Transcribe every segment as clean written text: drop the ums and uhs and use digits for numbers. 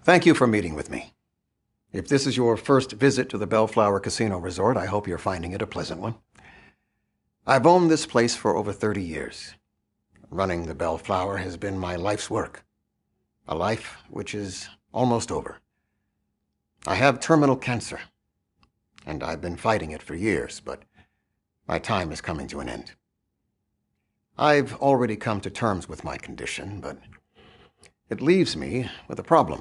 Thank you for meeting with me. If this is your first visit to the Bellflower Casino Resort, I hope you're finding it a pleasant one. I've owned this place for over 30 years. Running the Bellflower has been my life's work. A life which is almost over. I have terminal cancer, and I've been fighting it for years, but my time is coming to an end. I've already come to terms with my condition, but it leaves me with a problem.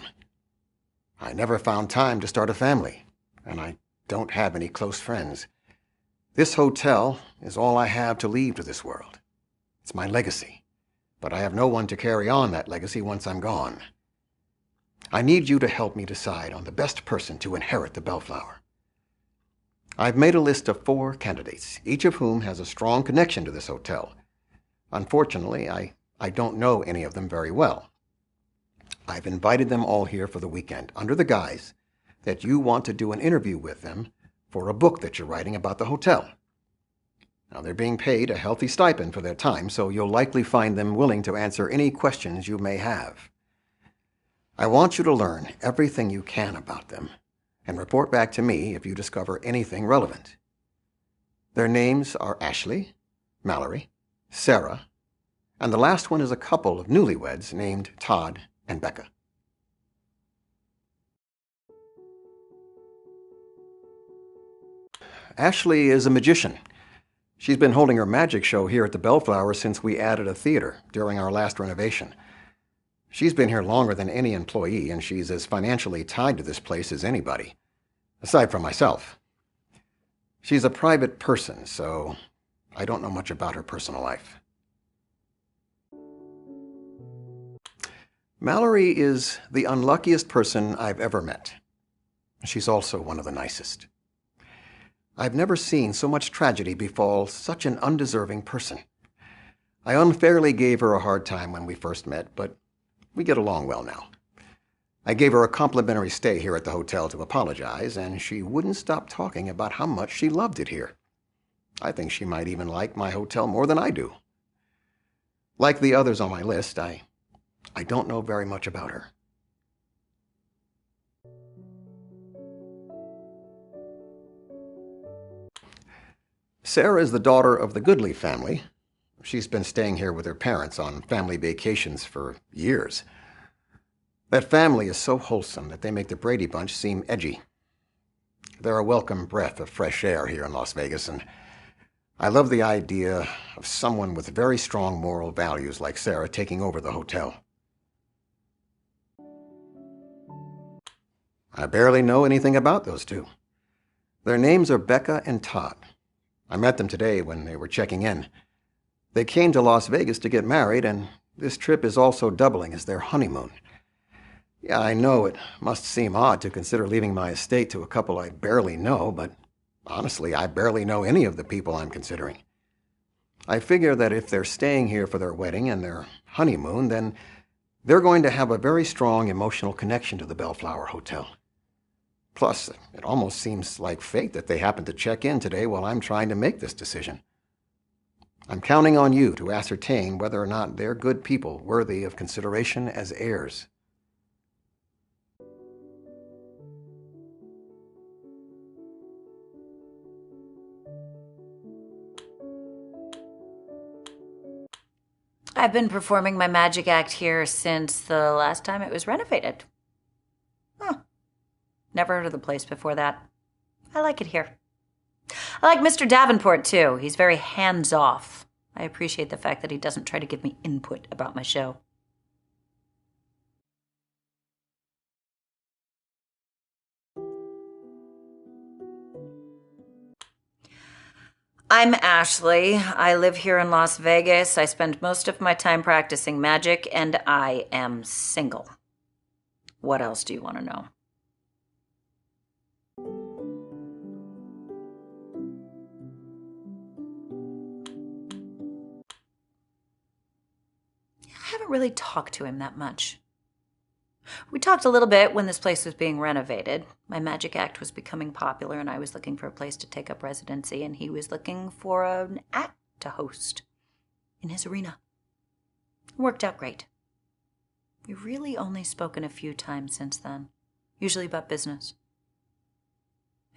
I never found time to start a family, and I don't have any close friends. This hotel is all I have to leave to this world. It's my legacy, but I have no one to carry on that legacy once I'm gone. I need you to help me decide on the best person to inherit the Bellflower. I've made a list of 4 candidates, each of whom has a strong connection to this hotel. Unfortunately, I don't know any of them very well. I've invited them all here for the weekend, under the guise that you want to do an interview with them for a book that you're writing about the hotel. Now, they're being paid a healthy stipend for their time, so you'll likely find them willing to answer any questions you may have. I want you to learn everything you can about them and report back to me if you discover anything relevant. Their names are Ashley, Mallory, Sarah, and the last one is a couple of newlyweds named Todd and Becca. Ashley is a magician. She's been holding her magic show here at the Bellflower since we added a theater during our last renovation. She's been here longer than any employee, and she's as financially tied to this place as anybody, aside from myself. She's a private person, so I don't know much about her personal life. Mallory is the unluckiest person I've ever met. She's also one of the nicest. I've never seen so much tragedy befall such an undeserving person. I unfairly gave her a hard time when we first met, but we get along well now. I gave her a complimentary stay here at the hotel to apologize, and she wouldn't stop talking about how much she loved it here. I think she might even like my hotel more than I do. Like the others on my list, I don't know very much about her. Sarah is the daughter of the Goodley family. She's been staying here with her parents on family vacations for years. That family is so wholesome that they make the Brady Bunch seem edgy. They're a welcome breath of fresh air here in Las Vegas, and I love the idea of someone with very strong moral values like Sarah taking over the hotel. I barely know anything about those two. Their names are Becca and Todd. I met them today when they were checking in. They came to Las Vegas to get married, and this trip is also doubling as their honeymoon. Yeah, I know it must seem odd to consider leaving my estate to a couple I barely know, but honestly, I barely know any of the people I'm considering. I figure that if they're staying here for their wedding and their honeymoon, then they're going to have a very strong emotional connection to the Bellflower Hotel. Plus, it almost seems like fate that they happened to check in today while I'm trying to make this decision. I'm counting on you to ascertain whether or not they're good people worthy of consideration as heirs. I've been performing my magic act here since the last time it was renovated. Huh. Never heard of the place before that. I like it here. I like Mr. Davenport, too. He's very hands-off. I appreciate the fact that he doesn't try to give me input about my show. I'm Ashley. I live here in Las Vegas. I spend most of my time practicing magic, and I am single. What else do you want to know? I haven't really talked to him that much. We talked a little bit when this place was being renovated. My magic act was becoming popular, and I was looking for a place to take up residency, and he was looking for an act to host in his arena. It worked out great. We've really only spoken a few times since then, usually about business.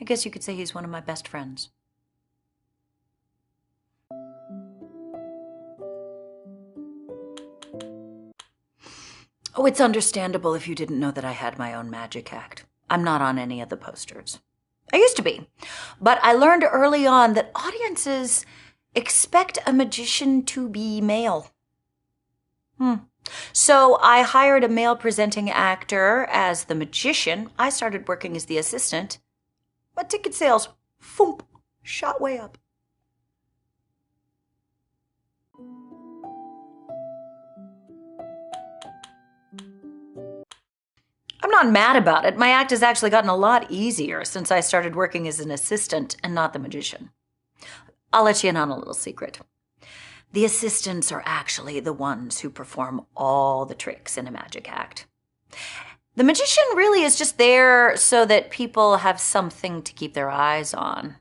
I guess you could say he's one of my best friends. Oh, it's understandable if you didn't know that I had my own magic act. I'm not on any of the posters. I used to be, but I learned early on that audiences expect a magician to be male. So I hired a male presenting actor as the magician. I started working as the assistant. But ticket sales, foomp, shot way up. I'm not mad about it. My act has actually gotten a lot easier since I started working as an assistant and not the magician. I'll let you in on a little secret. The assistants are actually the ones who perform all the tricks in a magic act. The magician really is just there so that people have something to keep their eyes on.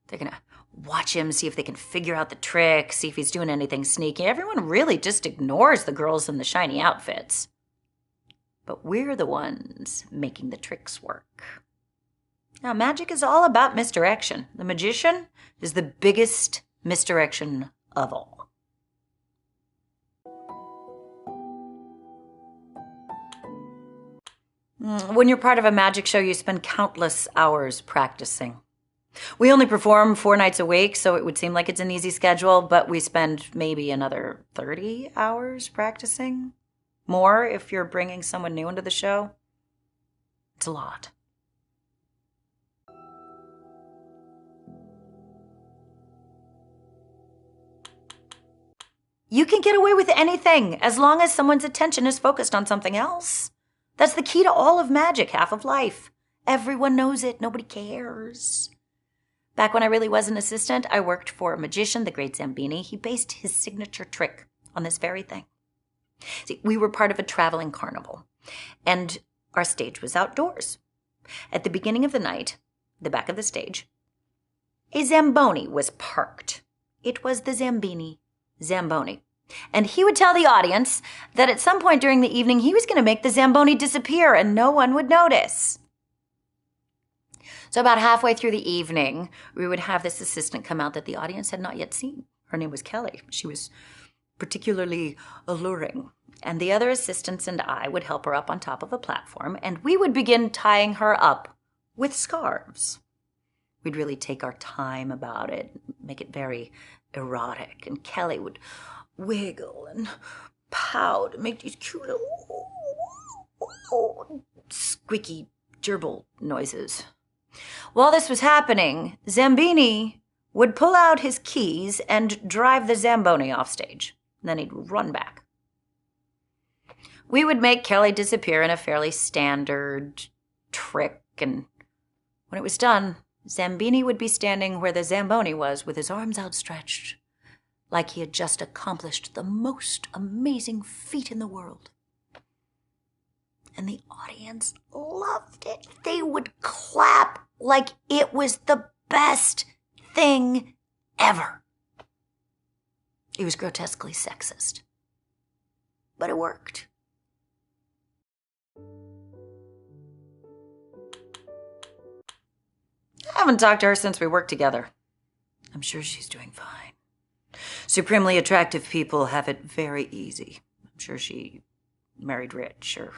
They're going to watch him, see if they can figure out the trick, see if he's doing anything sneaky. Everyone really just ignores the girls in the shiny outfits. But we're the ones making the tricks work. Now, magic is all about misdirection. The magician is the biggest misdirection of all. When you're part of a magic show, you spend countless hours practicing. We only perform 4 nights a week, so it would seem like it's an easy schedule, but we spend maybe another 30 hours practicing. More if you're bringing someone new into the show. It's a lot. You can get away with anything as long as someone's attention is focused on something else. That's the key to all of magic, half of life. Everyone knows it. Nobody cares. Back when I really was an assistant, I worked for a magician, the great Zambini. He based his signature trick on this very thing. See, we were part of a traveling carnival, and our stage was outdoors. At the beginning of the night, the back of the stage, a Zamboni was parked. It was the Zambini Zamboni. And he would tell the audience that at some point during the evening, he was going to make the Zamboni disappear and no one would notice. So about halfway through the evening, we would have this assistant come out that the audience had not yet seen. Her name was Kelly. She was particularly alluring. And the other assistants and I would help her up on top of a platform, and we would begin tying her up with scarves. We'd really take our time about it, make it very erotic, and Kelly would wiggle and pout and make these cute little squeaky gerbil noises. While this was happening, Zambini would pull out his keys and drive the Zamboni off stage. Then he'd run back. We would make Kelly disappear in a fairly standard trick, and when it was done, Zambini would be standing where the Zamboni was with his arms outstretched, like he had just accomplished the most amazing feat in the world. And the audience loved it. They would clap like it was the best thing ever. It was grotesquely sexist, but it worked. I haven't talked to her since we worked together. I'm sure she's doing fine. Supremely attractive people have it very easy. I'm sure she married rich or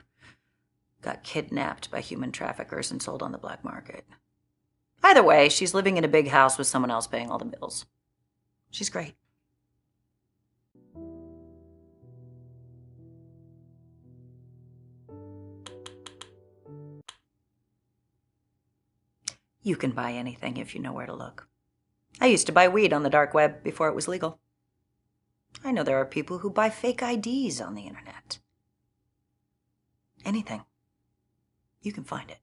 got kidnapped by human traffickers and sold on the black market. Either way, she's living in a big house with someone else paying all the bills. She's great. You can buy anything if you know where to look. I used to buy weed on the dark web before it was legal. I know there are people who buy fake IDs on the internet. Anything. You can find it.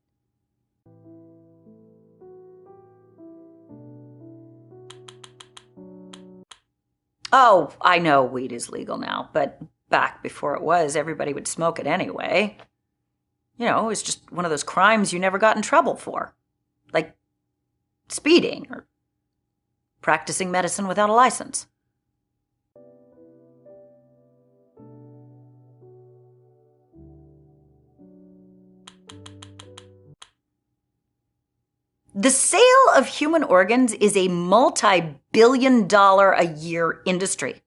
Oh, I know weed is legal now, but back before it was, everybody would smoke it anyway. You know, it was just one of those crimes you never got in trouble for. Like speeding or practicing medicine without a The sale of human organs is a multi-billion-dollar-a-year industry.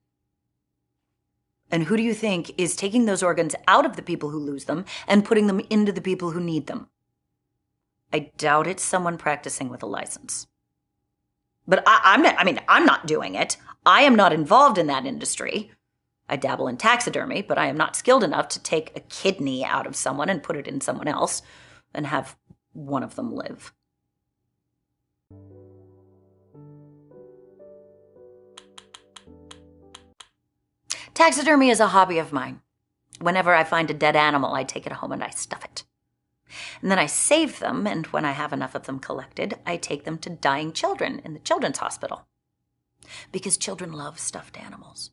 And who do you think is taking those organs out of the people who lose them and putting them into the people who need them? I doubt it's someone practicing with a license. But I'm not doing it. I am not involved in that industry. I dabble in taxidermy, but I am not skilled enough to take a kidney out of someone and put it in someone else and have one of them live. Taxidermy is a hobby of mine. Whenever I find a dead animal, I take it home and I stuff it. And then I save them, and when I have enough of them collected, I take them to dying children in the children's hospital. Because children love stuffed animals.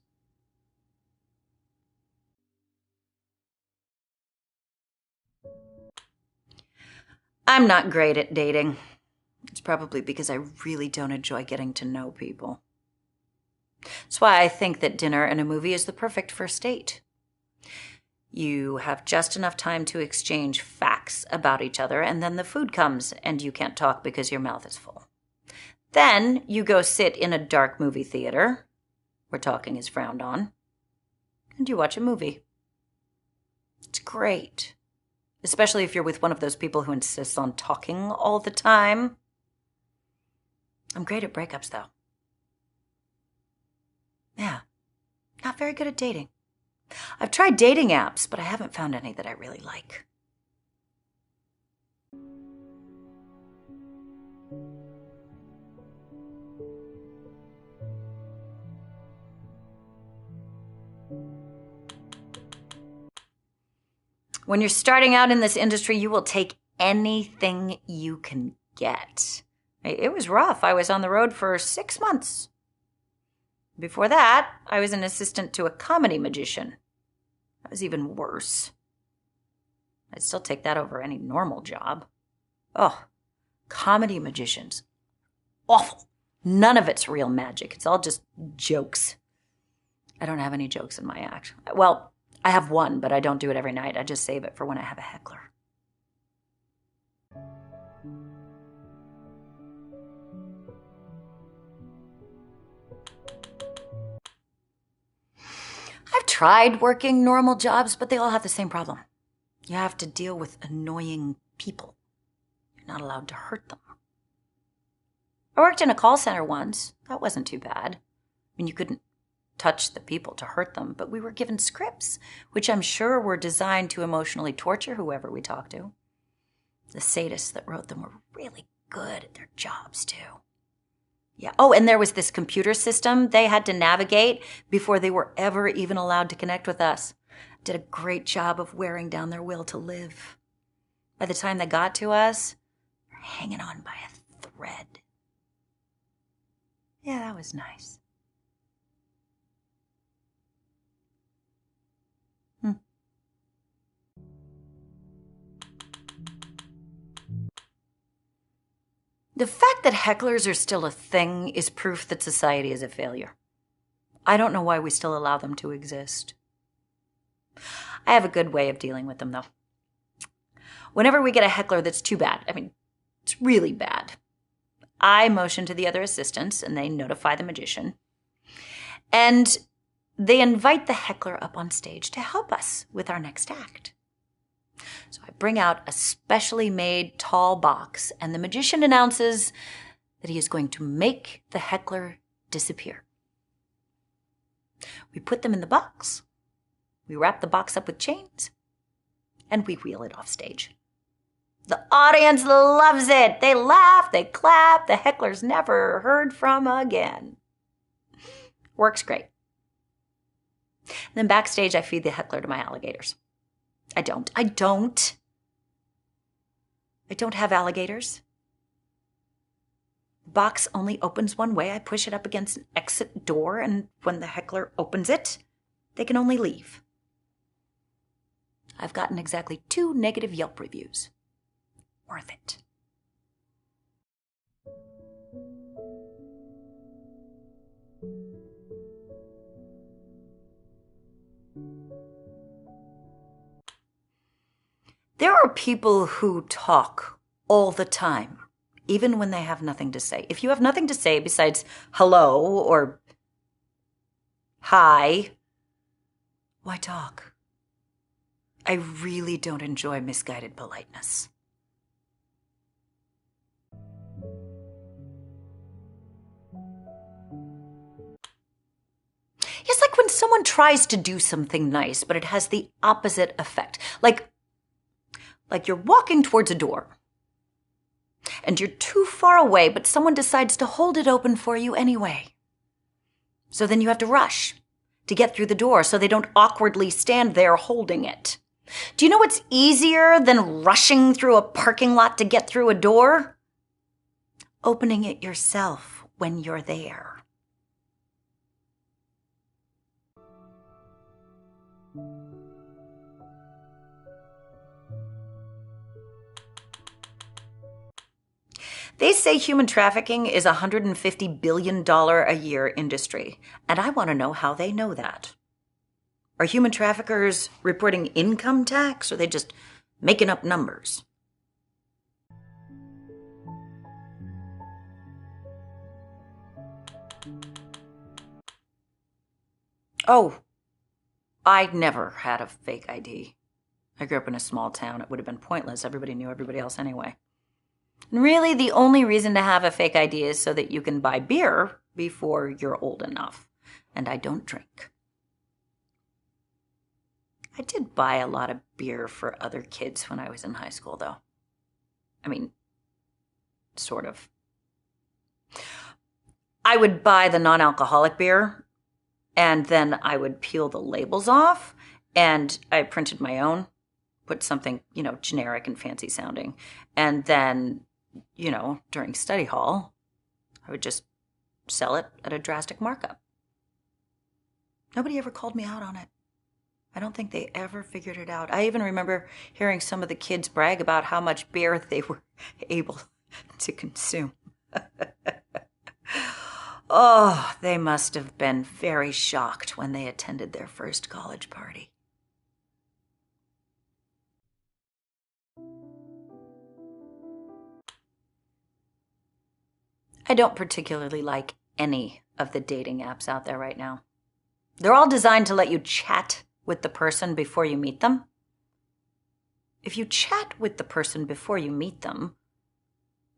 I'm not great at dating. It's probably because I really don't enjoy getting to know people. That's why I think that dinner and a movie is the perfect first date. You have just enough time to exchange facts about each other, and then the food comes and you can't talk because your mouth is full. Then you go sit in a dark movie theater, where talking is frowned on, and you watch a movie. It's great, especially if you're with one of those people who insists on talking all the time. I'm great at breakups, though. Yeah, not very good at dating. I've tried dating apps, but I haven't found any that I really like. When you're starting out in this industry, you will take anything you can get. It was rough. I was on the road for 6 months. Before that, I was an assistant to a comedy magician. That was even worse. I'd still take that over any normal job. Oh, comedy magicians. Awful. None of it's real magic. It's all just jokes. I don't have any jokes in my act. Well, I have one, but I don't do it every night. I just save it for when I have a heckler. I've tried working normal jobs, but they all have the same problem. You have to deal with annoying people. You're not allowed to hurt them. I worked in a call center once. That wasn't too bad. You couldn't touch the people to hurt them, but we were given scripts, which I'm sure were designed to emotionally torture whoever we talked to. The sadists that wrote them were really good at their jobs, too. Yeah. Oh, and there was this computer system they had to navigate before they were ever even allowed to connect with us. Did a great job of wearing down their will to live. By the time they got to us, they're hanging on by a thread. Yeah, that was nice. The fact that hecklers are still a thing is proof that society is a failure. I don't know why we still allow them to exist. I have a good way of dealing with them, though. Whenever we get a heckler that's too bad, it's really bad, I motion to the other assistants and they notify the magician. And they invite the heckler up on stage to help us with our next act. So I bring out a specially made tall box, and the magician announces that he is going to make the heckler disappear. We put them in the box, we wrap the box up with chains, and we wheel it off stage. The audience loves it. They laugh, they clap, the heckler's never heard from again. Works great. And then backstage, I feed the heckler to my alligators. I don't have alligators. The box only opens one way. I push it up against an exit door, and when the heckler opens it, they can only leave. I've gotten exactly 2 negative Yelp reviews. Worth it. There are people who talk all the time even when they have nothing to say. If you have nothing to say besides hello or hi, why talk? I really don't enjoy misguided politeness. It's like when someone tries to do something nice, but it has the opposite effect. Like you're walking towards a door, and you're too far away, but someone decides to hold it open for you anyway. So then you have to rush to get through the door so they don't awkwardly stand there holding it. Do you know what's easier than rushing through a parking lot to get through a door? Opening it yourself when you're there. They say human trafficking is a $150 billion a year industry, and I want to know how they know that. Are human traffickers reporting income tax, or are they just making up numbers? Oh, I never had a fake ID. I grew up in a small town. It would have been pointless. Everybody knew everybody else anyway. And really, the only reason to have a fake ID is so that you can buy beer before you're old enough. And I don't drink. I did buy a lot of beer for other kids when I was in high school, though. I mean, sort of. I would buy the non-alcoholic beer, and then I would peel the labels off, and I printed my own, put something, generic and fancy sounding. And then, during study hall, I would just sell it at a drastic markup. Nobody ever called me out on it. I don't think they ever figured it out. I even remember hearing some of the kids brag about how much beer they were able to consume. Oh, they must have been very shocked when they attended their first college party. I don't particularly like any of the dating apps out there right now. They're all designed to let you chat with the person before you meet them. If you chat with the person before you meet them,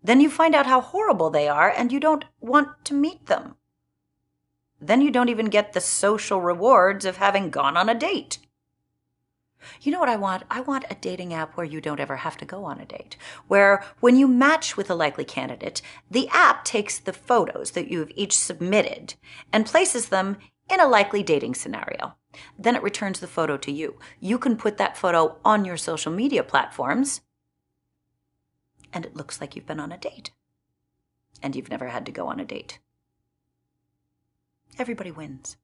then you find out how horrible they are and you don't want to meet them. Then you don't even get the social rewards of having gone on a date. You know what I want? I want a dating app where you don't ever have to go on a date. Where when you match with a likely candidate, the app takes the photos that you have each submitted and places them in a likely dating scenario. Then it returns the photo to you. You can put that photo on your social media platforms, and it looks like you've been on a date. And you've never had to go on a date. Everybody wins.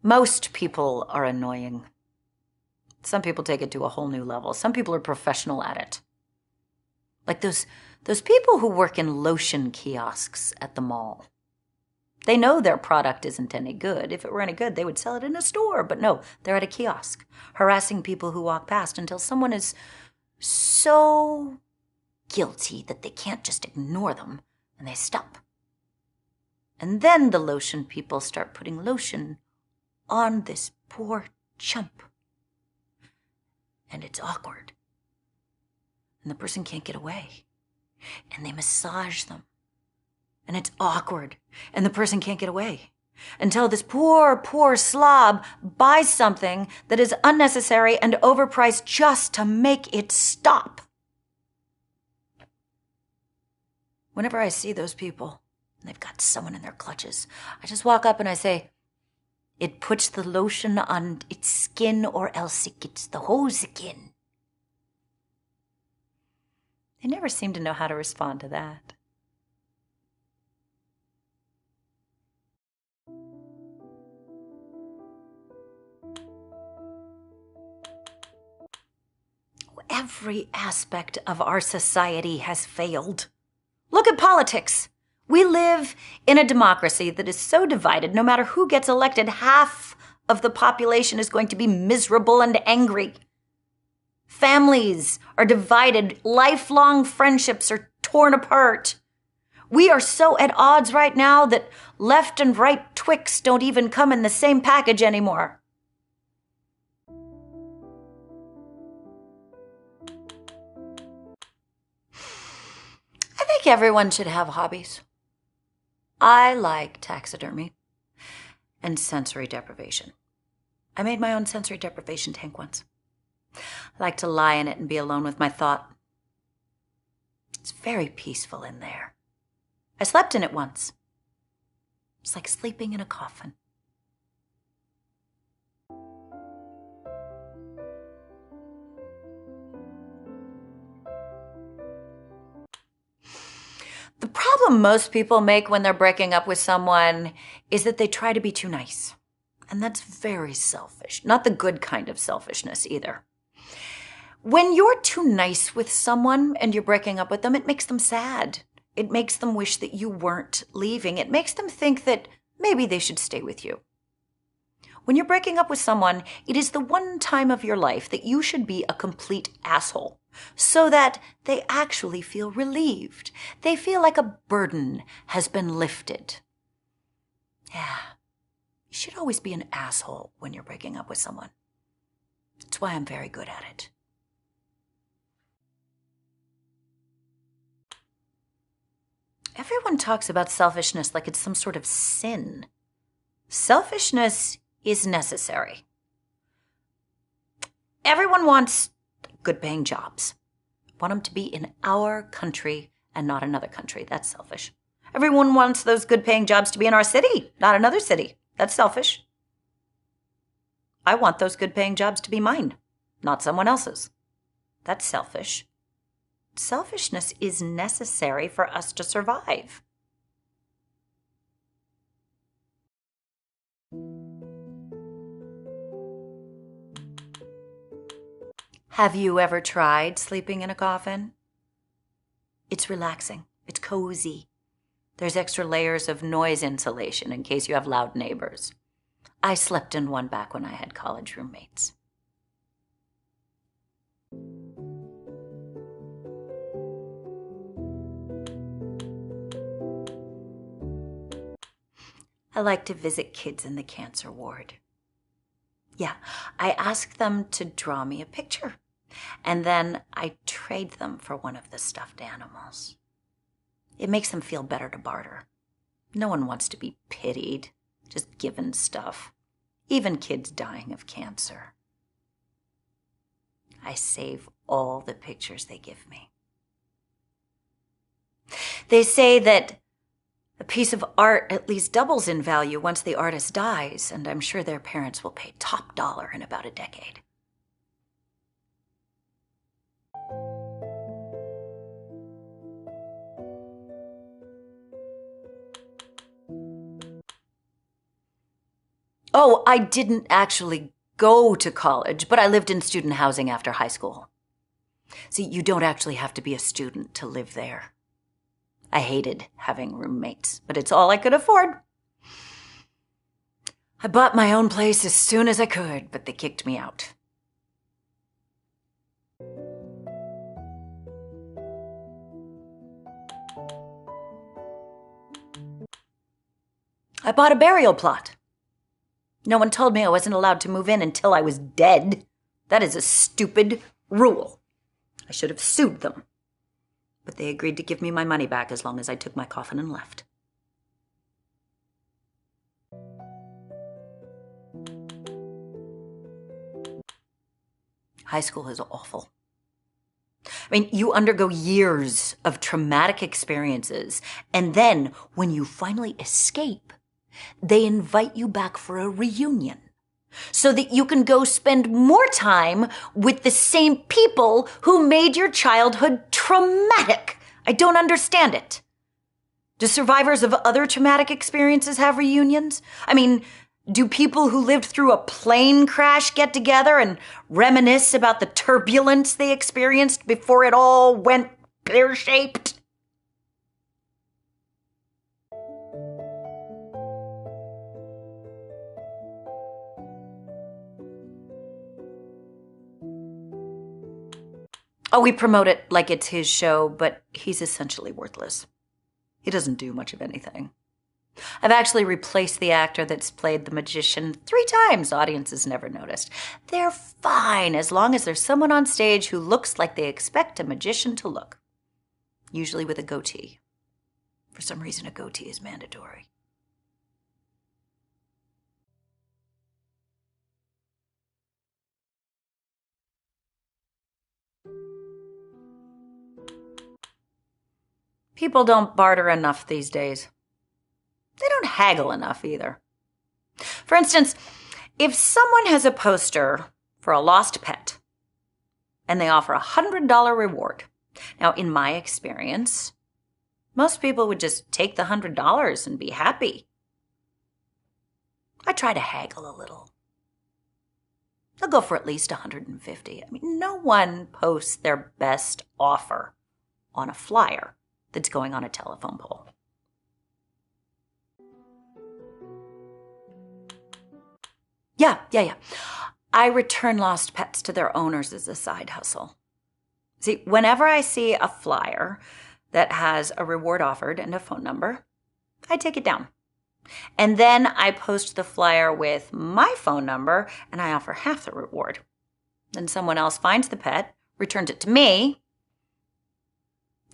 Most people are annoying. Some people take it to a whole new level. Some people are professional at it. Like those people who work in lotion kiosks at the mall. They know their product isn't any good. If it were any good, they would sell it in a store. But no, they're at a kiosk, harassing people who walk past until someone is so guilty that they can't just ignore them, and they stop. And then the lotion people start putting lotion on this poor chump. And it's awkward. And the person can't get away. And they massage them. And it's awkward. And the person can't get away. Until this poor slob buys something that is unnecessary and overpriced just to make it stop. Whenever I see those people, and they've got someone in their clutches, I just walk up and I say, it puts the lotion on its skin or else it gets the hose again. They never seem to know how to respond to that. Every aspect of our society has failed. Look at politics. We live in a democracy that is so divided, no matter who gets elected, half of the population is going to be miserable and angry. Families are divided. Lifelong friendships are torn apart. We are so at odds right now that left and right Twix don't even come in the same package anymore. I think everyone should have hobbies. I like taxidermy and sensory deprivation. I made my own sensory deprivation tank once. I like to lie in it and be alone with my thought. It's very peaceful in there. I slept in it once. It's like sleeping in a coffin. The problem most people make when they're breaking up with someone is that they try to be too nice. And that's very selfish. Not the good kind of selfishness either. When you're too nice with someone and you're breaking up with them, it makes them sad. It makes them wish that you weren't leaving. It makes them think that maybe they should stay with you. When you're breaking up with someone, it is the one time of your life that you should be a complete asshole, so that they actually feel relieved. They feel like a burden has been lifted. Yeah, you should always be an asshole when you're breaking up with someone. That's why I'm very good at it. Everyone talks about selfishness like it's some sort of sin. Selfishness is necessary. Everyone wants good-paying jobs. Want them to be in our country and not another country. That's selfish. Everyone wants those good-paying jobs to be in our city, not another city. That's selfish. I want those good-paying jobs to be mine, not someone else's. That's selfish. Selfishness is necessary for us to survive. Have you ever tried sleeping in a coffin? It's relaxing. It's cozy. There's extra layers of noise insulation in case you have loud neighbors. I slept in one back when I had college roommates. I like to visit kids in the cancer ward. Yeah, I ask them to draw me a picture, and then I trade them for one of the stuffed animals. It makes them feel better to barter. No one wants to be pitied, just given stuff. Even kids dying of cancer. I save all the pictures they give me. They say that a piece of art at least doubles in value once the artist dies, and I'm sure their parents will pay top dollar in about a decade. Oh, I didn't actually go to college, but I lived in student housing after high school. See, you don't actually have to be a student to live there. I hated having roommates, but it's all I could afford. I bought my own place as soon as I could, but they kicked me out. I bought a burial plot. No one told me I wasn't allowed to move in until I was dead. That is a stupid rule. I should have sued them. But they agreed to give me my money back as long as I took my coffin and left. High school is awful. I mean, you undergo years of traumatic experiences, and then when you finally escape, they invite you back for a reunion so that you can go spend more time with the same people who made your childhood traumatic. I don't understand it. Do survivors of other traumatic experiences have reunions? I mean, do people who lived through a plane crash get together and reminisce about the turbulence they experienced before it all went pear-shaped? Oh, we promote it like it's his show, but he's essentially worthless. He doesn't do much of anything. I've actually replaced the actor that's played the magician 3 times. Audiences never noticed. They're fine as long as there's someone on stage who looks like they expect a magician to look. Usually with a goatee. For some reason, a goatee is mandatory. People don't barter enough these days. They don't haggle enough either. For instance, if someone has a poster for a lost pet and they offer a $100 reward, now in my experience, most people would just take the $100 and be happy. I try to haggle a little. I'll go for at least $150. I mean, no one posts their best offer on a flyer that's going on a telephone pole. Yeah. I return lost pets to their owners as a side hustle. See, whenever I see a flyer that has a reward offered and a phone number, I take it down. And then I post the flyer with my phone number and I offer half the reward. Then someone else finds the pet, returns it to me.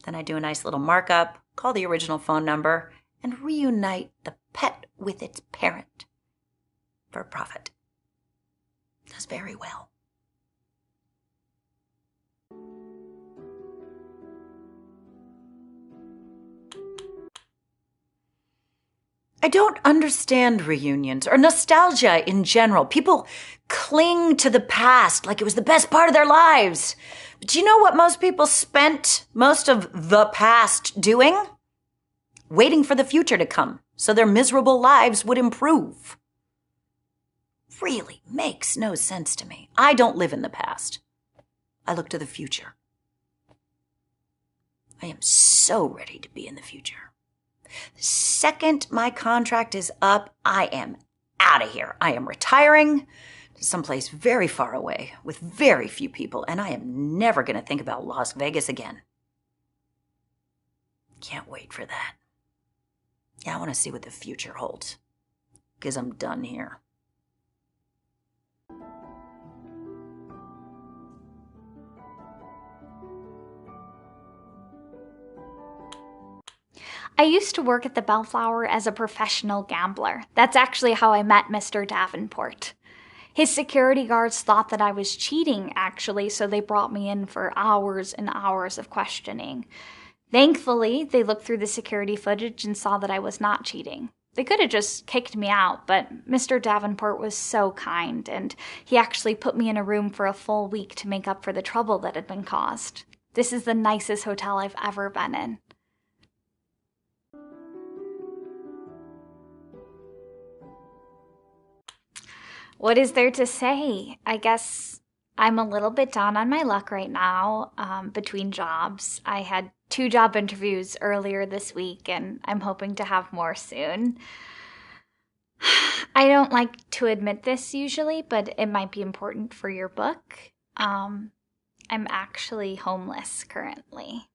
Then I do a nice little markup, call the original phone number, and reunite the pet with its parent for profit. Does very well. I don't understand reunions or nostalgia in general. People cling to the past like it was the best part of their lives. But do you know what most people spent most of the past doing? Waiting for the future to come so their miserable lives would improve. Really makes no sense to me. I don't live in the past. I look to the future. I am so ready to be in the future. The second my contract is up, I am out of here. I am retiring to someplace very far away with very few people, and I am never going to think about Las Vegas again. Can't wait for that. Yeah, I want to see what the future holds, because I'm done here. I used to work at the Bellflower as a professional gambler. That's actually how I met Mr. Davenport. His security guards thought that I was cheating, actually, so they brought me in for hours and hours of questioning. Thankfully, they looked through the security footage and saw that I was not cheating. They could have just kicked me out, but Mr. Davenport was so kind, and he actually put me in a room for a full week to make up for the trouble that had been caused. This is the nicest hotel I've ever been in. What is there to say? I guess I'm a little bit down on my luck right now between jobs. I had 2 job interviews earlier this week, and I'm hoping to have more soon. I don't like to admit this usually, but it might be important for your book. I'm actually homeless currently.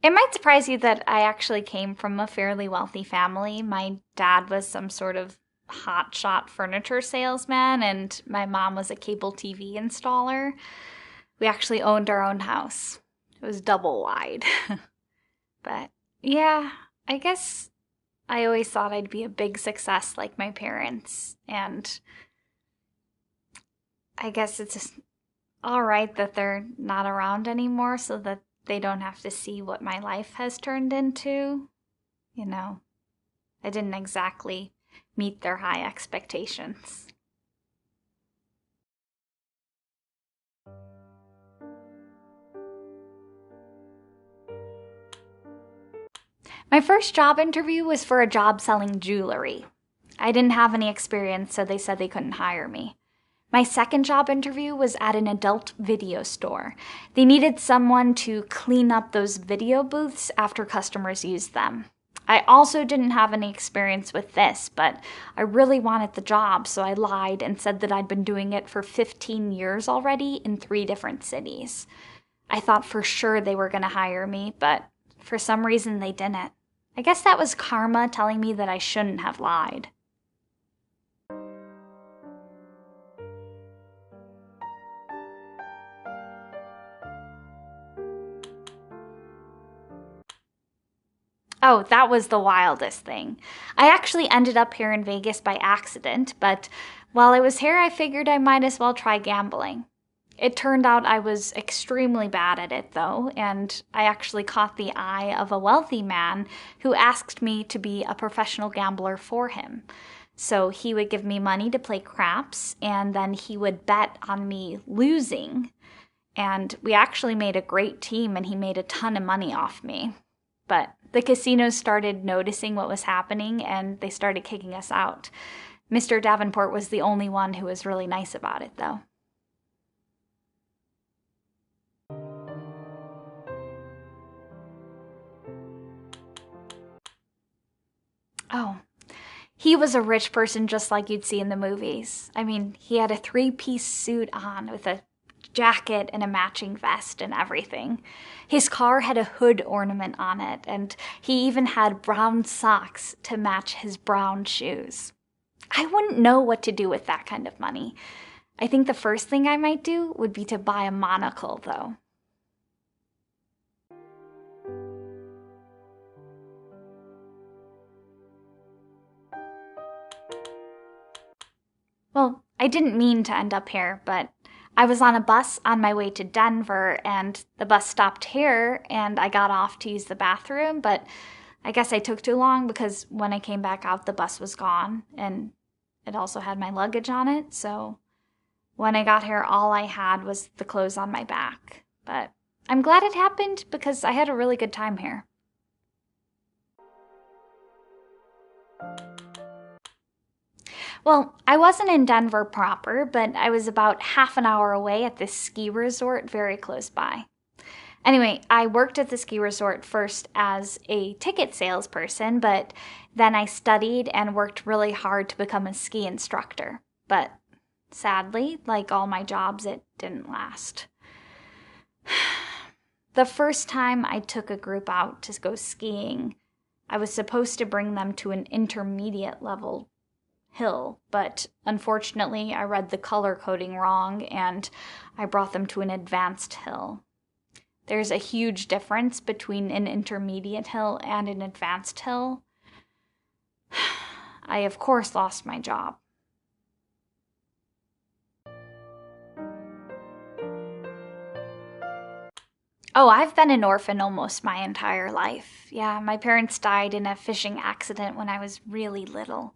It might surprise you that I actually came from a fairly wealthy family. My dad was some sort of hotshot furniture salesman, and my mom was a cable TV installer. We actually owned our own house. It was double wide. But yeah, I guess I always thought I'd be a big success like my parents, and I guess it's just all right that they're not around anymore so that they don't have to see what my life has turned into. You know, I didn't exactly meet their high expectations. My first job interview was for a job selling jewelry. I didn't have any experience, so they said they couldn't hire me. My second job interview was at an adult video store. They needed someone to clean up those video booths after customers used them. I also didn't have any experience with this, but I really wanted the job, so I lied and said that I'd been doing it for 15 years already in 3 different cities. I thought for sure they were going to hire me, but for some reason they didn't. I guess that was karma telling me that I shouldn't have lied. Oh, that was the wildest thing. I actually ended up here in Vegas by accident, but while I was here, I figured I might as well try gambling. It turned out I was extremely bad at it, though, and I actually caught the eye of a wealthy man who asked me to be a professional gambler for him. So he would give me money to play craps, and then he would bet on me losing. And we actually made a great team, and he made a ton of money off me. But the casinos started noticing what was happening, and they started kicking us out. Mr. Davenport was the only one who was really nice about it, though. Oh, he was a rich person just like you'd see in the movies. I mean, he had a 3-piece suit on with a jacket and a matching vest and everything. His car had a hood ornament on it, and he even had brown socks to match his brown shoes. I wouldn't know what to do with that kind of money. I think the first thing I might do would be to buy a monocle, though. Well, I didn't mean to end up here, but I was on a bus on my way to Denver, and the bus stopped here, and I got off to use the bathroom, but I guess I took too long because when I came back out, the bus was gone, and it also had my luggage on it, so when I got here, all I had was the clothes on my back. But I'm glad it happened because I had a really good time here. Well, I wasn't in Denver proper, but I was about half an hour away at this ski resort very close by. Anyway, I worked at the ski resort first as a ticket salesperson, but then I studied and worked really hard to become a ski instructor. But sadly, like all my jobs, it didn't last. The first time I took a group out to go skiing, I was supposed to bring them to an intermediate level hill, but unfortunately I read the color coding wrong and I brought them to an advanced hill. There's a huge difference between an intermediate hill and an advanced hill. I, of course, lost my job. Oh, I've been an orphan almost my entire life. Yeah, my parents died in a fishing accident when I was really little.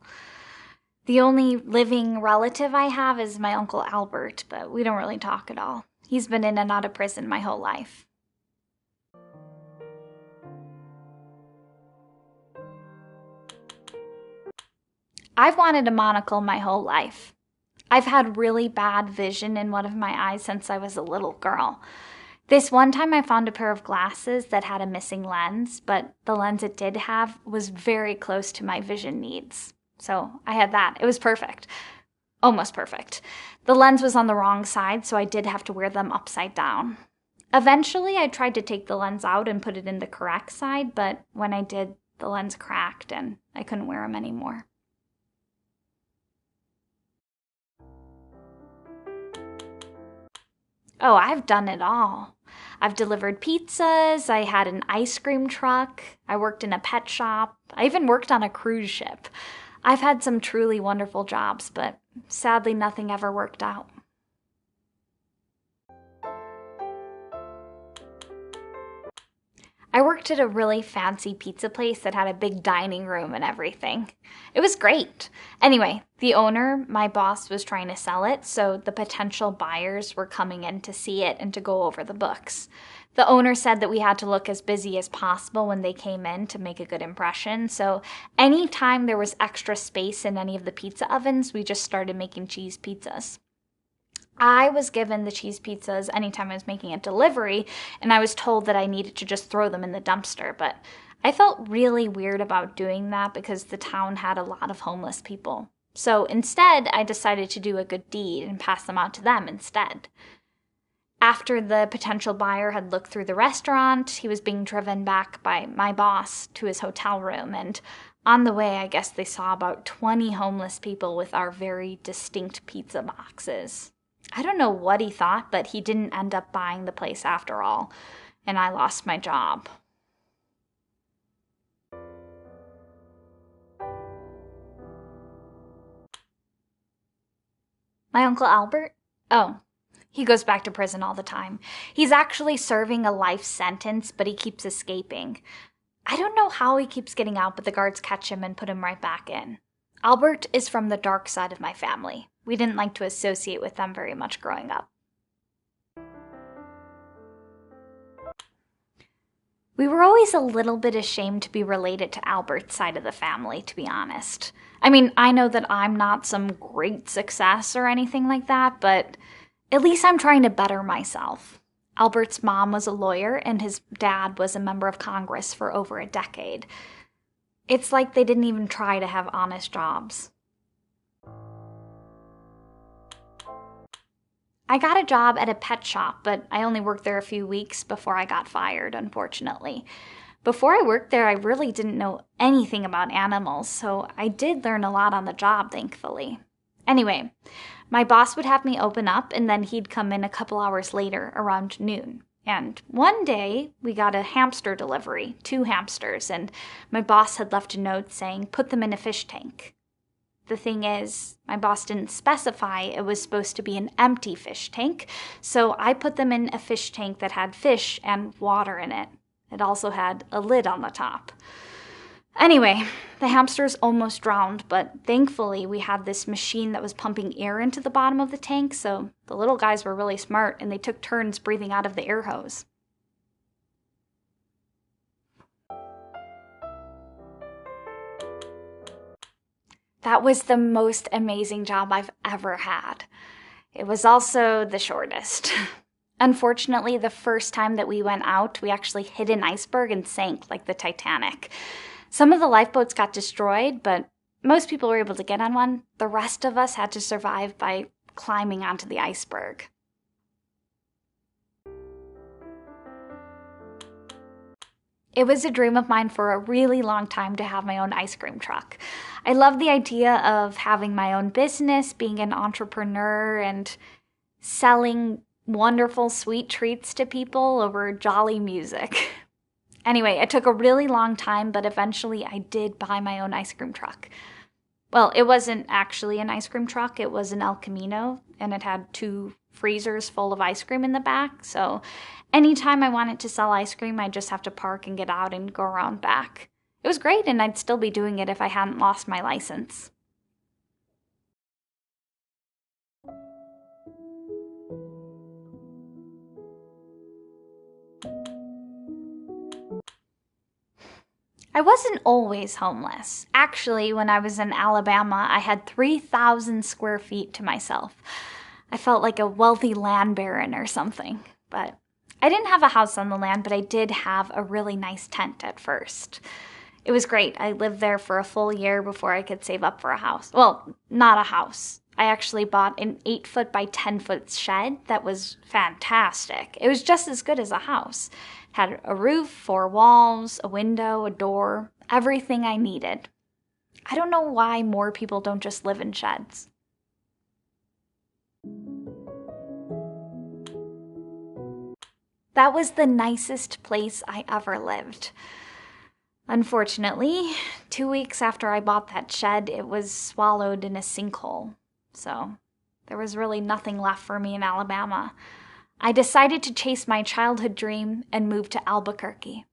The only living relative I have is my Uncle Albert, but we don't really talk at all. He's been in and out of prison my whole life. I've wanted a monocle my whole life. I've had really bad vision in one of my eyes since I was a little girl. This one time I found a pair of glasses that had a missing lens, but the lens it did have was very close to my vision needs. So I had that. It was perfect. Almost perfect. The lens was on the wrong side, so I did have to wear them upside down. Eventually, I tried to take the lens out and put it in the correct side, but when I did, the lens cracked and I couldn't wear them anymore. Oh, I've done it all. I've delivered pizzas, I had an ice cream truck, I worked in a pet shop, I even worked on a cruise ship. I've had some truly wonderful jobs, but sadly nothing ever worked out. I worked at a really fancy pizza place that had a big dining room and everything. It was great. Anyway, the owner, my boss, was trying to sell it, so the potential buyers were coming in to see it and to go over the books. The owner said that we had to look as busy as possible when they came in to make a good impression, so anytime there was extra space in any of the pizza ovens, we just started making cheese pizzas. I was given the cheese pizzas anytime I was making a delivery, and I was told that I needed to just throw them in the dumpster, but I felt really weird about doing that because the town had a lot of homeless people. So instead, I decided to do a good deed and pass them out to them instead. After the potential buyer had looked through the restaurant, he was being driven back by my boss to his hotel room, and on the way, I guess they saw about 20 homeless people with our very distinct pizza boxes. I don't know what he thought, but he didn't end up buying the place after all, and I lost my job. My Uncle Albert? Oh, he goes back to prison all the time. He's actually serving a life sentence, but he keeps escaping. I don't know how he keeps getting out, but the guards catch him and put him right back in. Albert is from the dark side of my family. We didn't like to associate with them very much growing up. We were always a little bit ashamed to be related to Albert's side of the family, to be honest. I mean, I know that I'm not some great success or anything like that, but at least I'm trying to better myself. Albert's mom was a lawyer, and his dad was a member of Congress for over a decade. It's like they didn't even try to have honest jobs. I got a job at a pet shop, but I only worked there a few weeks before I got fired, unfortunately. Before I worked there, I really didn't know anything about animals, so I did learn a lot on the job, thankfully. Anyway, my boss would have me open up, and then he'd come in a couple hours later, around noon. And one day, we got a hamster delivery, 2 hamsters, and my boss had left a note saying, "Put them in a fish tank." The thing is, my boss didn't specify it was supposed to be an empty fish tank, so I put them in a fish tank that had fish and water in it. It also had a lid on the top. Anyway, the hamsters almost drowned, but thankfully we had this machine that was pumping air into the bottom of the tank, so the little guys were really smart and they took turns breathing out of the air hose. That was the most amazing job I've ever had. It was also the shortest. Unfortunately, the first time that we went out, we actually hit an iceberg and sank like the Titanic. Some of the lifeboats got destroyed, but most people were able to get on one. The rest of us had to survive by climbing onto the iceberg. It was a dream of mine for a really long time to have my own ice cream truck. I love the idea of having my own business, being an entrepreneur, and selling wonderful sweet treats to people over jolly music. Anyway, it took a really long time, but eventually I did buy my own ice cream truck. Well, it wasn't actually an ice cream truck, it was an El Camino, and it had 2 freezers full of ice cream in the back, so anytime I wanted to sell ice cream, I'd just have to park and get out and go around back. It was great, and I'd still be doing it if I hadn't lost my license. I wasn't always homeless. Actually, when I was in Alabama, I had 3,000 square feet to myself. I felt like a wealthy land baron or something, but I didn't have a house on the land, but I did have a really nice tent at first. It was great. I lived there for a full year before I could save up for a house. Well, not a house. I actually bought an 8-foot by 10-foot shed that was fantastic. It was just as good as a house. Had a roof, 4 walls, a window, a door, everything I needed. I don't know why more people don't just live in sheds. That was the nicest place I ever lived. Unfortunately, 2 weeks after I bought that shed, it was swallowed in a sinkhole. So there was really nothing left for me in Alabama. I decided to chase my childhood dream and move to Albuquerque.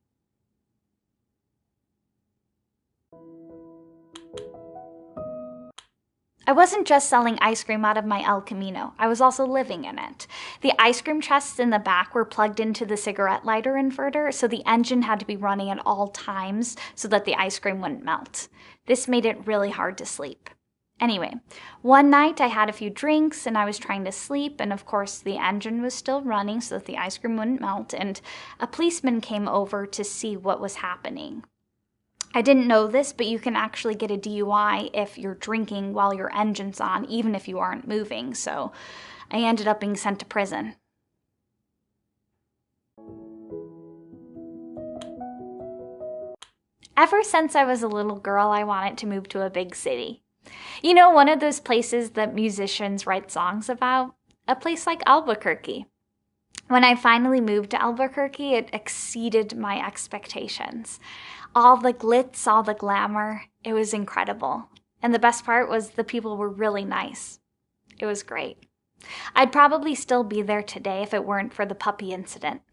I wasn't just selling ice cream out of my El Camino, I was also living in it. The ice cream chests in the back were plugged into the cigarette lighter inverter, so the engine had to be running at all times so that the ice cream wouldn't melt. This made it really hard to sleep. Anyway, one night I had a few drinks and I was trying to sleep, and of course the engine was still running so that the ice cream wouldn't melt, and a policeman came over to see what was happening. I didn't know this, but you can actually get a DUI if you're drinking while your engine's on, even if you aren't moving, so I ended up being sent to prison. Ever since I was a little girl, I wanted to move to a big city. You know, one of those places that musicians write songs about? A place like Albuquerque. When I finally moved to Albuquerque, it exceeded my expectations. All the glitz, all the glamour, it was incredible. And the best part was the people were really nice. It was great. I'd probably still be there today if it weren't for the puppy incident.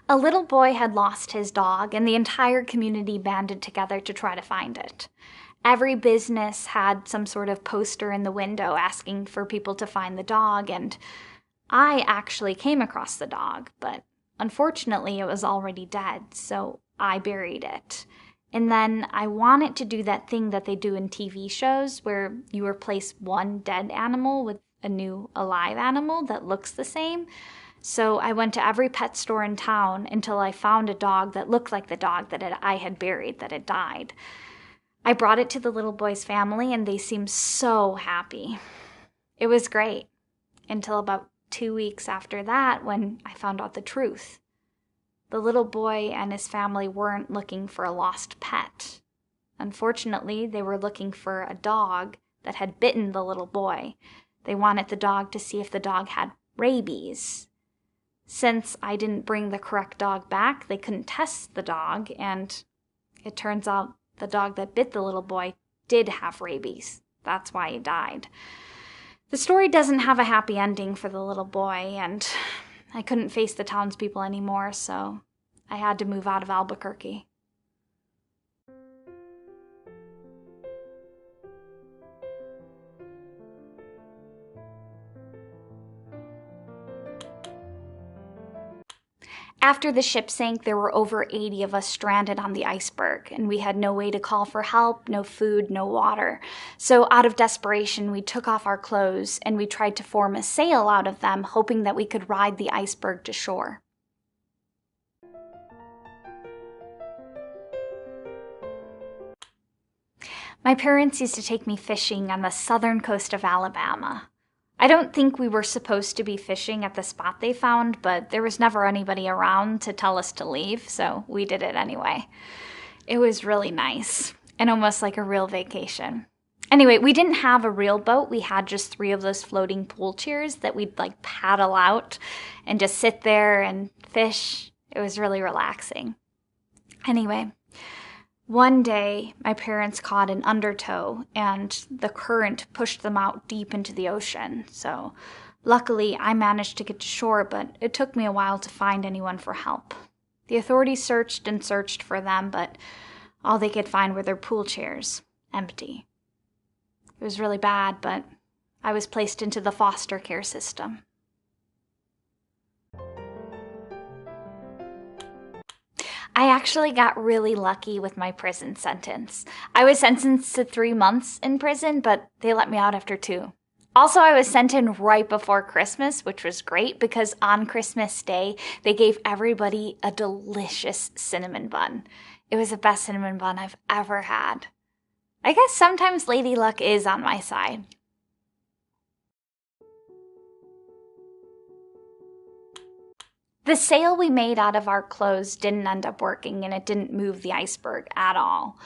A little boy had lost his dog, and the entire community banded together to try to find it. Every business had some sort of poster in the window asking for people to find the dog, and I actually came across the dog, but unfortunately it was already dead, so I buried it. And then I wanted to do that thing that they do in TV shows where you replace one dead animal with a new alive animal that looks the same. So I went to every pet store in town until I found a dog that looked like the dog that I had buried, that had died. I brought it to the little boy's family, and they seemed so happy. It was great, until about 2 weeks after that when I found out the truth. The little boy and his family weren't looking for a lost pet. Unfortunately, they were looking for a dog that had bitten the little boy. They wanted the dog to see if the dog had rabies. Since I didn't bring the correct dog back, they couldn't test the dog, and it turns out the dog that bit the little boy did have rabies. That's why he died. The story doesn't have a happy ending for the little boy, and I couldn't face the townspeople anymore, so I had to move out of Albuquerque. After the ship sank, there were over 80 of us stranded on the iceberg, and we had no way to call for help, no food, no water. So out of desperation, we took off our clothes and we tried to form a sail out of them, hoping that we could ride the iceberg to shore. My parents used to take me fishing on the southern coast of Alabama. I don't think we were supposed to be fishing at the spot they found, but there was never anybody around to tell us to leave, so we did it anyway. It was really nice, and almost like a real vacation. Anyway, we didn't have a real boat. We had just 3 of those floating pool chairs that we'd paddle out and just sit there and fish. It was really relaxing. Anyway, one day, my parents caught an undertow, and the current pushed them out deep into the ocean. So, luckily, I managed to get to shore, but it took me a while to find anyone for help. The authorities searched and searched for them, but all they could find were their pool chairs, empty. It was really bad, but I was placed into the foster care system. I actually got really lucky with my prison sentence. I was sentenced to 3 months in prison, but they let me out after 2. Also, I was sent in right before Christmas, which was great because on Christmas Day, they gave everybody a delicious cinnamon bun. It was the best cinnamon bun I've ever had. I guess sometimes Lady Luck is on my side. The sail we made out of our clothes didn't end up working, and it didn't move the iceberg at all.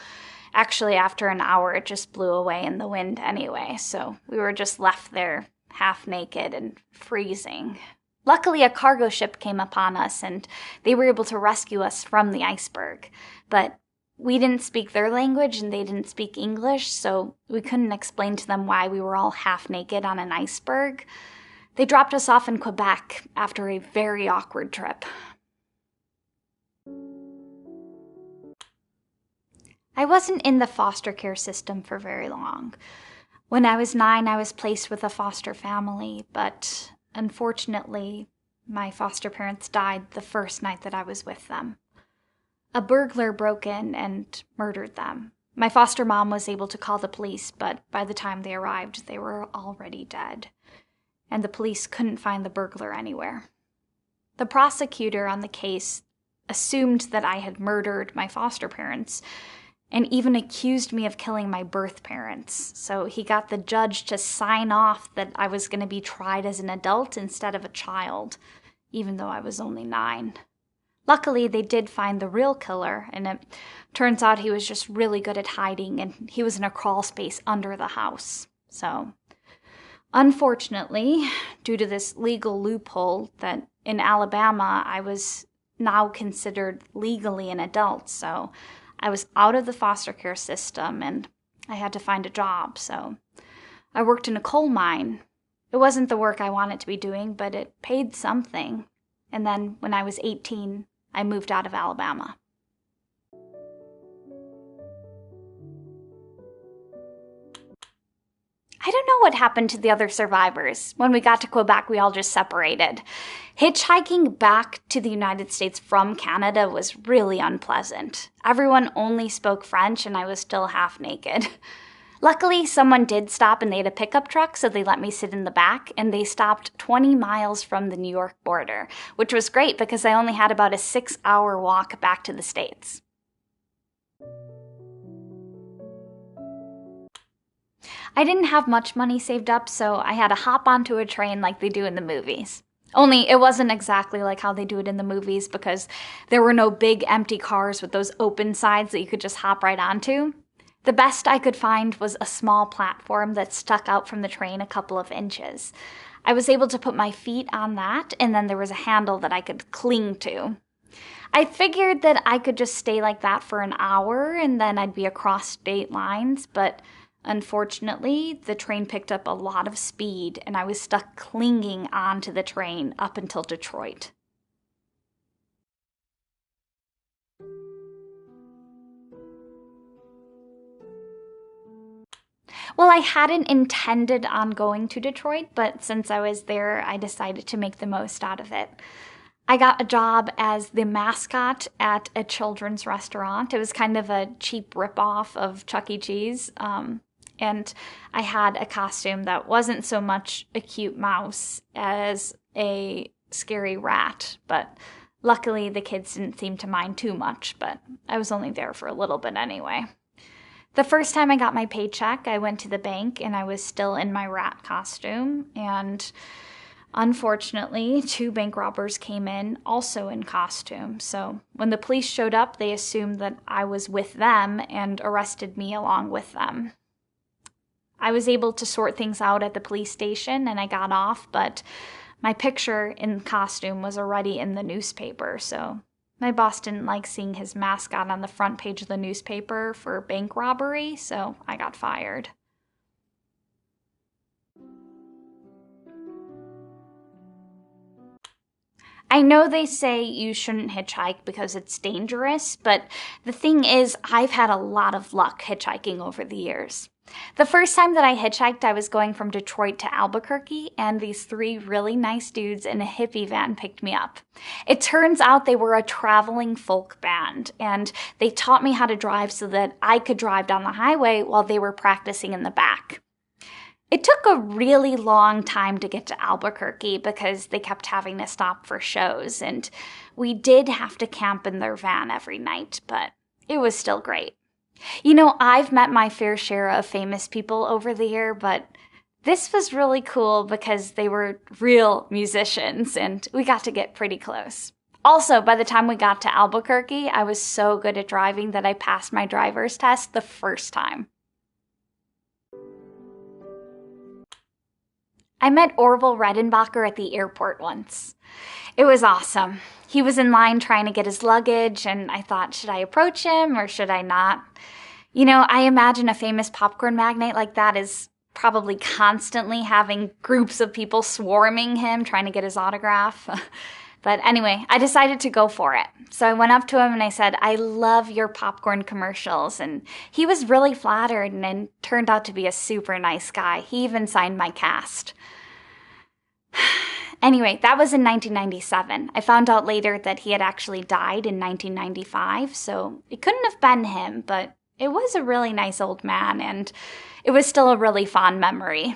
Actually, after an hour, it just blew away in the wind anyway, so we were just left there half naked and freezing. Luckily, a cargo ship came upon us, and they were able to rescue us from the iceberg. But we didn't speak their language, and they didn't speak English, so we couldn't explain to them why we were all half naked on an iceberg. They dropped us off in Quebec after a very awkward trip. I wasn't in the foster care system for very long. When I was 9, I was placed with a foster family, but unfortunately, my foster parents died the first night that I was with them. A burglar broke in and murdered them. My foster mom was able to call the police, but by the time they arrived, they were already dead. And the police couldn't find the burglar anywhere. The prosecutor on the case assumed that I had murdered my foster parents and even accused me of killing my birth parents. So he got the judge to sign off that I was going to be tried as an adult instead of a child, even though I was only 9. Luckily, they did find the real killer, and it turns out he was just really good at hiding, and he was in a crawl space under the house. So, unfortunately, due to this legal loophole that in Alabama, I was now considered legally an adult, so I was out of the foster care system, and I had to find a job. So I worked in a coal mine. It wasn't the work I wanted to be doing, but it paid something. And then when I was 18, I moved out of Alabama. I don't know what happened to the other survivors. When we got to Quebec, we all just separated. Hitchhiking back to the United States from Canada was really unpleasant. Everyone only spoke French, and I was still half naked. Luckily, someone did stop, and they had a pickup truck, so they let me sit in the back, and they stopped 20 miles from the New York border, which was great because I only had about a 6-hour walk back to the States. I didn't have much money saved up, so I had to hop onto a train like they do in the movies. Only it wasn't exactly like how they do it in the movies because there were no big empty cars with those open sides that you could just hop right onto. The best I could find was a small platform that stuck out from the train a couple of inches. I was able to put my feet on that, and then there was a handle that I could cling to. I figured that I could just stay like that for an hour and then I'd be across state lines, but unfortunately, the train picked up a lot of speed and I was stuck clinging onto the train up until Detroit. Well, I hadn't intended on going to Detroit, but since I was there, I decided to make the most out of it. I got a job as the mascot at a children's restaurant. It was kind of a cheap ripoff of Chuck E. Cheese. And I had a costume that wasn't so much a cute mouse as a scary rat. But luckily, the kids didn't seem to mind too much, but I was only there for a little bit anyway. The first time I got my paycheck, I went to the bank and I was still in my rat costume. And unfortunately, 2 bank robbers came in, also in costume. So when the police showed up, they assumed that I was with them and arrested me along with them. I was able to sort things out at the police station and I got off, but my picture in costume was already in the newspaper, so my boss didn't like seeing his mascot on the front page of the newspaper for bank robbery, so I got fired. I know they say you shouldn't hitchhike because it's dangerous, but the thing is, I've had a lot of luck hitchhiking over the years. The first time that I hitchhiked, I was going from Detroit to Albuquerque, and these 3 really nice dudes in a hippie van picked me up. It turns out they were a traveling folk band, and they taught me how to drive so that I could drive down the highway while they were practicing in the back. It took a really long time to get to Albuquerque because they kept having to stop for shows, and we did have to camp in their van every night, but it was still great. You know, I've met my fair share of famous people over the year, but this was really cool because they were real musicians and we got to get pretty close. Also, by the time we got to Albuquerque, I was so good at driving that I passed my driver's test the first time. I met Orville Redenbacher at the airport once. It was awesome. He was in line trying to get his luggage, and I thought, should I approach him or should I not? You know, I imagine a famous popcorn magnate like that is probably constantly having groups of people swarming him, trying to get his autograph. But anyway, I decided to go for it. So I went up to him and I said, I love your popcorn commercials. And he was really flattered and turned out to be a super nice guy. He even signed my cast. Anyway, that was in 1997. I found out later that he had actually died in 1995, so it couldn't have been him, but it was a really nice old man, and it was still a really fond memory.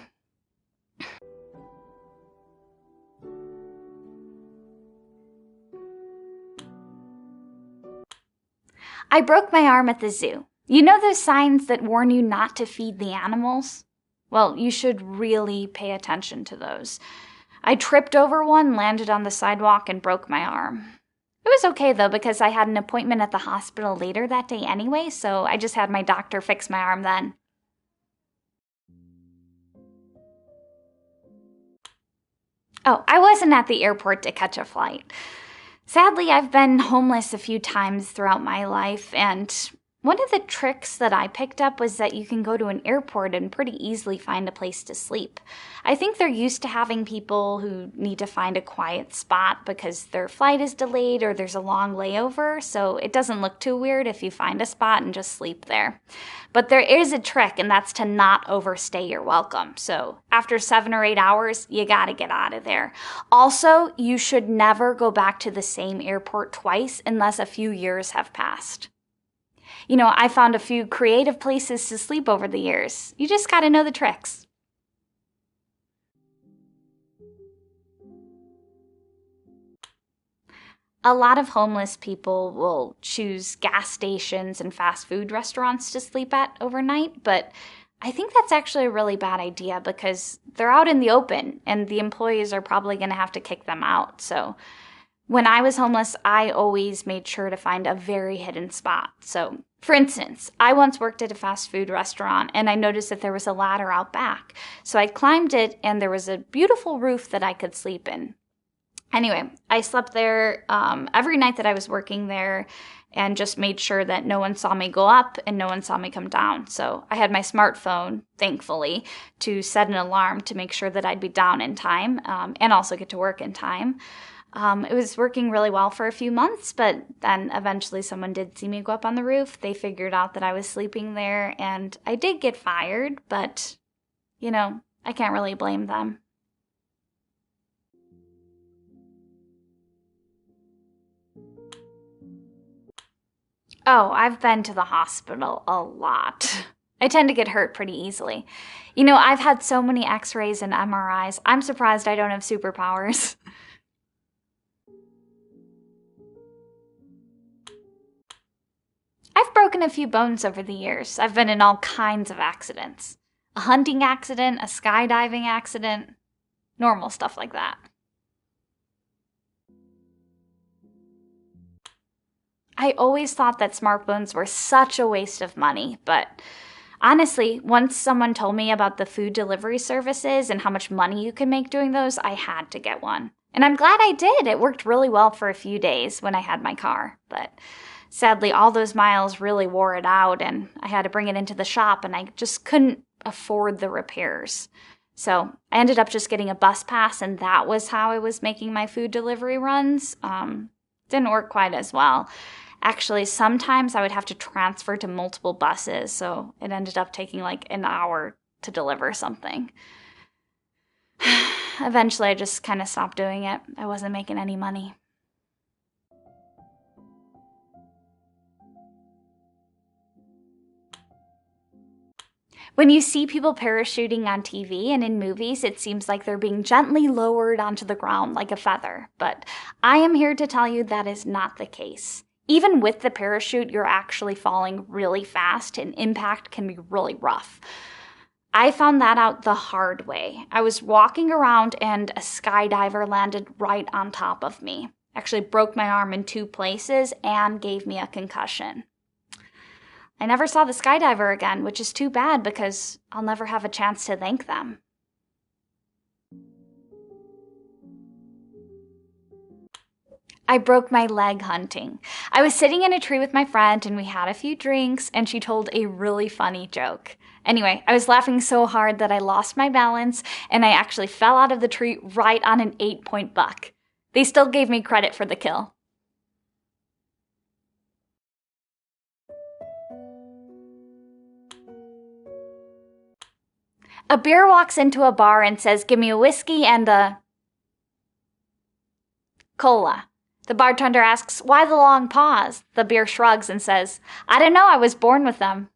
I broke my arm at the zoo. You know those signs that warn you not to feed the animals? Well, you should really pay attention to those. I tripped over one, landed on the sidewalk, and broke my arm. It was okay, though, because I had an appointment at the hospital later that day anyway, so I just had my doctor fix my arm then. Oh, I wasn't at the airport to catch a flight. Sadly, I've been homeless a few times throughout my life, and one of the tricks that I picked up was that you can go to an airport and pretty easily find a place to sleep. I think they're used to having people who need to find a quiet spot because their flight is delayed or there's a long layover, so it doesn't look too weird if you find a spot and just sleep there. But there is a trick, and that's to not overstay your welcome. So after 7 or 8 hours, you gotta get out of there. Also, you should never go back to the same airport twice unless a few years have passed. You know, I found a few creative places to sleep over the years. You just gotta know the tricks. A lot of homeless people will choose gas stations and fast food restaurants to sleep at overnight, but I think that's actually a really bad idea because they're out in the open and the employees are probably going to have to kick them out. So when I was homeless, I always made sure to find a very hidden spot. So, for instance, I once worked at a fast food restaurant and I noticed that there was a ladder out back. So I climbed it and there was a beautiful roof that I could sleep in. Anyway, I slept there every night that I was working there and just made sure that no one saw me go up and no one saw me come down. So I had my smartphone, thankfully, to set an alarm to make sure that I'd be down in time and also get to work in time. It was working really well for a few months, but then eventually someone did see me go up on the roof. They figured out that I was sleeping there, and I did get fired, but, you know, I can't really blame them. Oh, I've been to the hospital a lot. I tend to get hurt pretty easily. You know, I've had so many x-rays and MRIs. I'm surprised I don't have superpowers. I've broken a few bones over the years. I've been in all kinds of accidents. A hunting accident, a skydiving accident, normal stuff like that. I always thought that smartphones were such a waste of money, but honestly, once someone told me about the food delivery services and how much money you can make doing those, I had to get one. And I'm glad I did. It worked really well for a few days when I had my car, but sadly, all those miles really wore it out, and I had to bring it into the shop, and I just couldn't afford the repairs. So I ended up just getting a bus pass, and that was how I was making my food delivery runs. Didn't work quite as well. Actually, sometimes I would have to transfer to multiple buses, so it ended up taking like an hour to deliver something. Eventually, I just kind of stopped doing it. I wasn't making any money. When you see people parachuting on TV and in movies, it seems like they're being gently lowered onto the ground like a feather. But I am here to tell you that is not the case. Even with the parachute, you're actually falling really fast and impact can be really rough. I found that out the hard way. I was walking around and a skydiver landed right on top of me. Actually broke my arm in 2 places and gave me a concussion. I never saw the skydiver again, which is too bad because I'll never have a chance to thank them. I broke my leg hunting. I was sitting in a tree with my friend and we had a few drinks and she told a really funny joke. Anyway, I was laughing so hard that I lost my balance and I actually fell out of the tree right on an 8-point buck. They still gave me credit for the kill. A bear walks into a bar and says, "Give me a whiskey and a..." Cola. The bartender asks, why the long pause? The beer shrugs and says, I don't know, I was born with them.